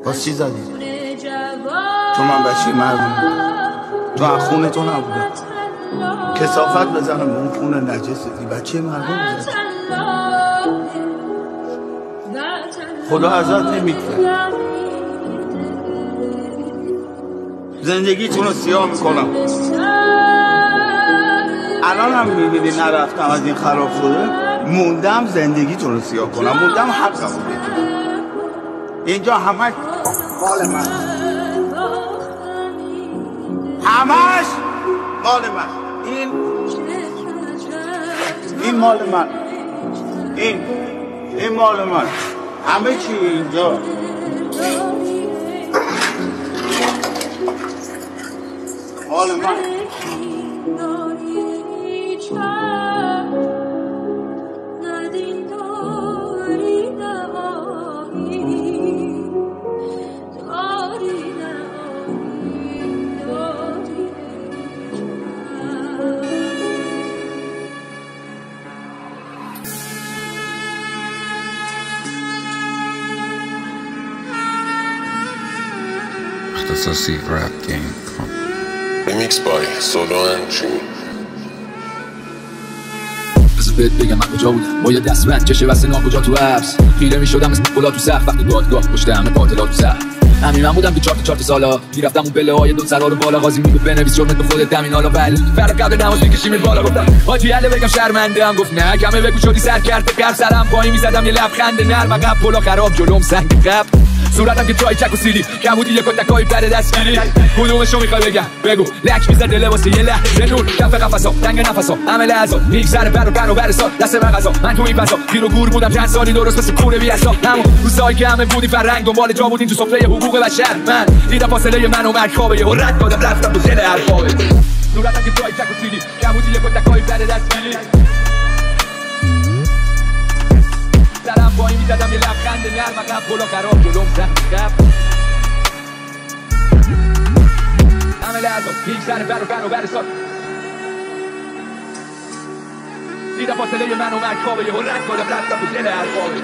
باز چی زدی؟ چون من بچه مردم تو از خونه تو نبودم کثافت بزنم به اون خونه نجسی بچه مردم زدی خدا ازت نمیگذره زندگیتون رو سیاه میکنم الان هم میبینی نرفتم از این خراب شده موندم زندگیتون رو سیاه کنم موندم حقم بوده اینجا همش مال من همش مال من این مال من این مال من همه چی اینجا مال من اختصاصی رپ گیم Remix by Solo and Jimmy. بذار بهت بگم من کجا بودم با یه دستبند چشه واسه ناکجا تو حبس خیره میشدم مثل بلا تو سقف وقتی دادگاه پشت همه قاتلا تو سقف همین من بودم که 4 سالا میرفتم اون پله های دو سرا رو بالا قاضی میگفت بنویس جرمت به خودت دمین حالا بله فرق قبل نماز میکشیم بالا گفتم حاجی عله بگم شرمنده هم گفت نه کمه بگو شدی سر کرده قرب سرم پایین میزدم یه لبخند نرم عقب پلا خراب جلوم سنگ قبل صورتم که چای چک و سیلی کمودی یک و تکایی پر دستگیری کدومشو میخوای بگم بگو لک میزده لباسی یه لحظه نور کف قفصا تنگ نفسا عمل اعضا میگذره بر سال دست من غذا من تو این فضا گیر و گور بودم چند سالی درست مثل کوره بی حساب همون روزایی که همه بودی فرنگ دنبال جا بودین تو سفره حقوق بشر من دیدم فاصله من و مرگ خوابه یهو رد دادم رفتم تو دل حرفابه صورتم که چای چک و سیلی کمودی یک و تکایی پر دستگیری سرم پایین میزدم یه لبخند نرم عقب پلا خراب جلوم سنگ قبل عمل اعضا میگذره بر سال دیدم فاصله من و مرگ خوابه یهو رد دادم رفتم تو دل حرفابه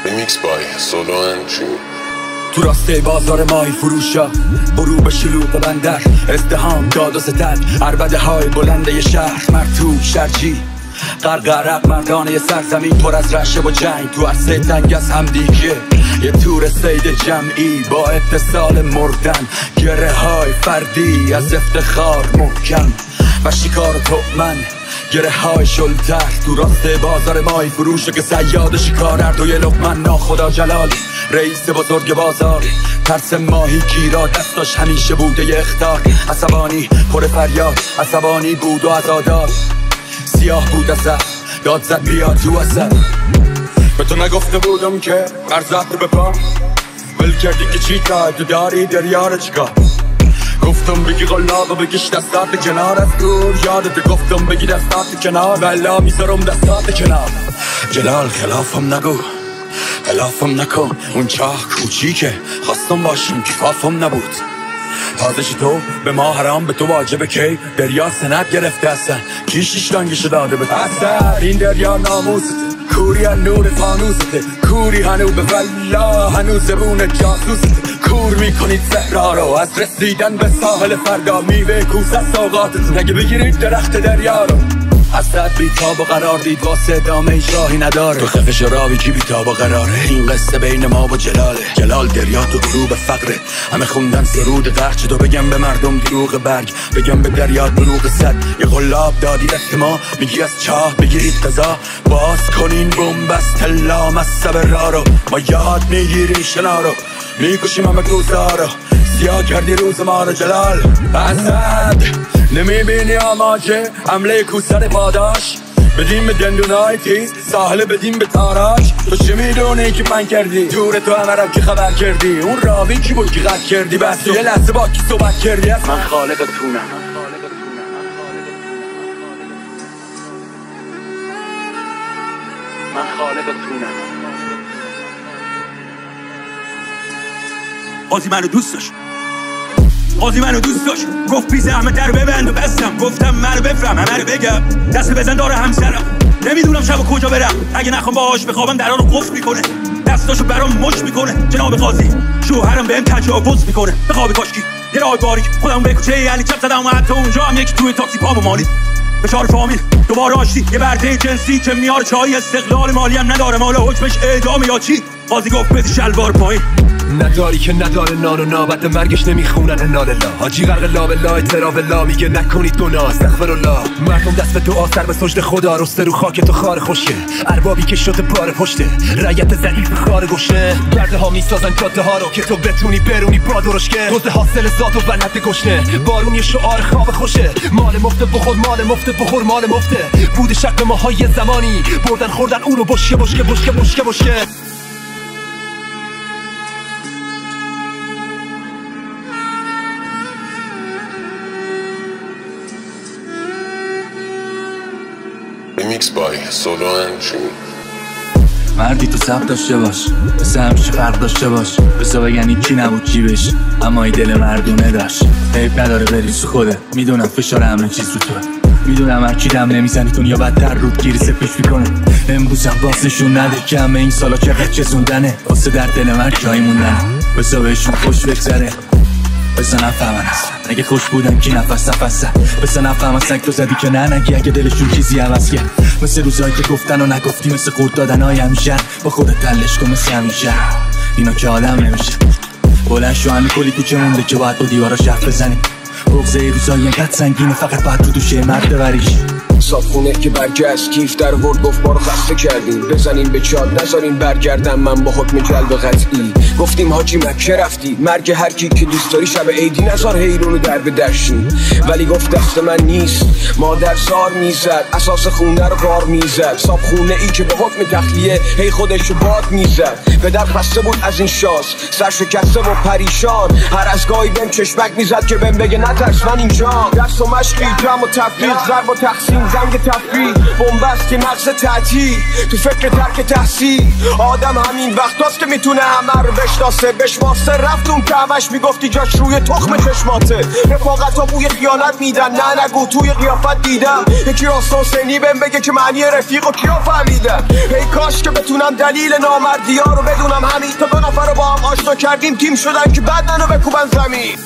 Remix by Solo and Jimmy. تو راسته بازار ماهی فروشا غروب شلوغ بندر ازدحام داد و ستد عربده های بلنده ی شهر مرتوب شرجی غرق مردانه سرزمین پر از رشه و جنگ تو عرصه تنگ از همدیگه یه تور سید جمعی با اتصال مردن گره های فردی از افتخار محکم و شکار تؤمن گره های شلتر تو راسته بازار ماهی فروشه که صیاد شکار تو یه لقمن ناخدا جلال رئیس بزرگ بازار ترس ماهی گیرا دستاش همیشه بوده یه اخطار عصبانی پر فریاد عصبانی بود و عزادار سیاه بود اصلا داد زد بیا تو اصلا به تو نگفته بودم که برزد به پا ول کردی که چی تا تو داری دریاره چیکار گفتم بگی قلاب و بگیش دستات کنار از دور یادت گفتم بگی دستات کنار ولا میذارم دستات کنار جلال خلافم نگو خلافم نکن اون چاه کوچیکه خواستم باشیم کفافم نبود تازش تو به ما حرام به تو واجبه کی دریا سند گرفته هستن کی شیشتانگشو داده به اثر این دریا ناموسته کوری نور فانوسته کوری هنو به والله هنوز زبون جاسوسته کور میکنید صحرا رو از رسیدن به ساحل فردا میوه کوس از ساقاتتون اگه بگیرید درخت دریا رو حسرت بیتاب و قرار دید واسه ادامه شاهی نداره تو خفش راوی کی بیتاب و قراره این قصه بین ما و جلاله جلال دریا تو غروب فقره همه خوندن سرود قرچ تو بگم به مردم دروغ برگ بگم به دریا دروغ صد یه غلاب دادی دست ما میگی از چاه بگیرید قضا باز کنین بومبست لام از صبر را رو ما یاد میگیریم شنا رو میکشیم همه کوزا رو سیاه کردی روز ما رو جلال اسد نمیبینی آماجه حمله کوسر پاداش بدیم به دندونای تیز ساحل بدیم به تاراج تو چه میدونی که من کردی دور تو همرم که خبر کردی اون راوی کی بود که قد کردی بس یه لحظه با کی صحبت کردی من خالقتونم من خالقتونم قاضی منو دوست داشت قاضی منو دوست داشت گفت پیز همه در ببند و بستم گفتم منو بفرم همه رو بگم دست بزن داره همسرم نمیدونم شب و کجا برم اگه نخوام باهاش بخوابم درها رو قفل میکنه دستاشو برام مش میکنه. جناب قاضی شوهرم بهم تجاوز میکنه. به خواب کاشکی یه راه باریک خودم به کوچه علی چپ زدم و حتی اونجا هم یکی توی تاکسی پامو مالید. فشار فامیل دوباره آشتی یه برده جنسی که میار چای. استقلال مالی هم نداره مال حکمش اعدام یا چی. قاضی گفت بدی شلوار پایین. نداری که نداره نان و نابت مرگش نمیخونن نالله. حاجی غرق لابلا اعتراف لا میگه نکنید گناه استغفرالله. مردم دست به دعا سر به سجد خدا رسته رو خاک تو خار خوشه. اربابی که شده بار پشته رعیت ضعیف خار گشنه. برده ها میسازن جاده ها رو که تو بتونی برونی با درشکه. روز حاصل ذات و ولد گشنه بارون یه شعار خواب خوشه. مال مفته بخور مال مفته بخور مال مفته. بود شک ماهای زمانی بردن خوردن اونو بشکه بشکه بشکه بشکه بشکه. Remix by Solo and June. مردی تو صبر داشته باش مثل همیشه فرق داشته باش. بسا بگن این کی نبود کی بش اما ای دل مردونه داشت. عیب نداره بری سو خوده. میدونم فشار همه چیز رو توه. میدونم هرکی دم نمیزنی تون یا بدتر رود گیری سپش میکنه. امروزم باز نشون نده که همه این سالا چقدر چزوندنه. واسه در دل مرد جایی موندنه. بسا بهشون خوش بگذره. بسا نفهمن اصلا اگه خوش بودن که نفس نفسه. بسا نفهمن سنگ تو زدی که نه نگی اگه دلشون چیزی عوض کرد. مثل روزایی که گفتن و نگفتی مثل قورت دادن های همیشه. با خودت دلش کن مثل همیشه. اینا که آدم نمیشه. بلند شو همین کلی کوچه مونده که باید با دیوارا شرف بزنی. بغضه روزایی اینقدر سنگینه فقط باید تو دوشه مرد ببریش. صابخونه که برگشت کیف در ورد گفت ما رو خسته کردیم. بزنین به چاد نذارین برگردم من با حکم جلب قطعی. گفتیم حاجی مکه رفتی مرگ هر کی که دوست داری شب عیدی نذار حیرونو در به درشین. ولی گفت دست من نیست مادر زار میزد اساس خونه رو بار میزد. صابخونه ای که به حکم تخلیه هی خودشو باد میزد. پدر خسته بود از این شاس سر شکسته و پریشان. هر از گاهی بهم چشمک میزد که بهم بگه نترس من اینجا. دست و مشقی جمع و تفریق ضرب و تقسیم زنگ تفریح بنبست که مغز تعطیل تو فکر ترک تحصیل. آدم همین وقتاست که میتونه همه رو بشناسه بشماسه. رفتون که همش میگفتی جاش روی تخم چشماته. رفاقت ها بوی خیانت میدن نه نگو توی قیافت دیدم. یکی راست حسینی بهم بگه که معنی رفیق و کیا فهمیدم. ای کاش که بتونم دلیل نامردی ها رو بدونم همین. تا دو نفر رو با هم آشنا کردیم تیم شدن که بعد منو بکوبن زمین.